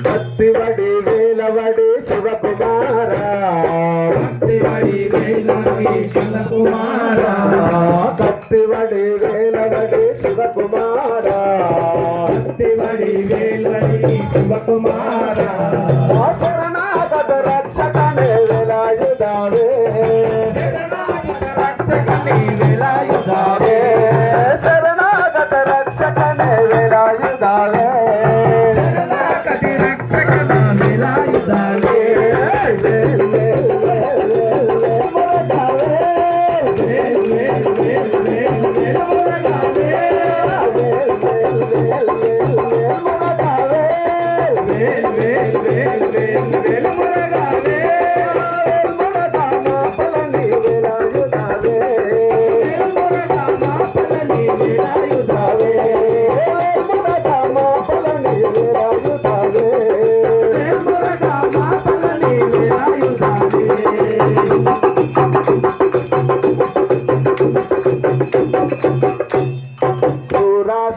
భక్తివడి వేలవడి శివకుమార భక్తివడి వేలవడి శివకుమార భక్తివడి వేలవడి శివకుమార భక్తివడి వేలవడి శివకుమార శరణాగత రక్షకనే వేలాయుధావే శరణాగత రక్షకనే వేలాయుధావే శరణాగత రక్షకనే వేలాయుధావే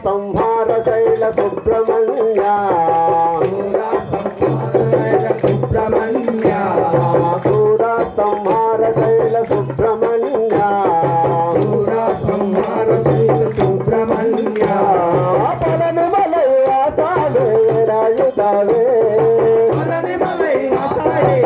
సంహార శైల సుబ్రహ్మణ్య సుబ్రహ్మణ్య సంహార శైల సుబ్రహ్మణ్య సంహార శైల సుబ్రహ్మణ్య పలని మలై వాసాలే రాయుధావే పలని మలై వాసాలే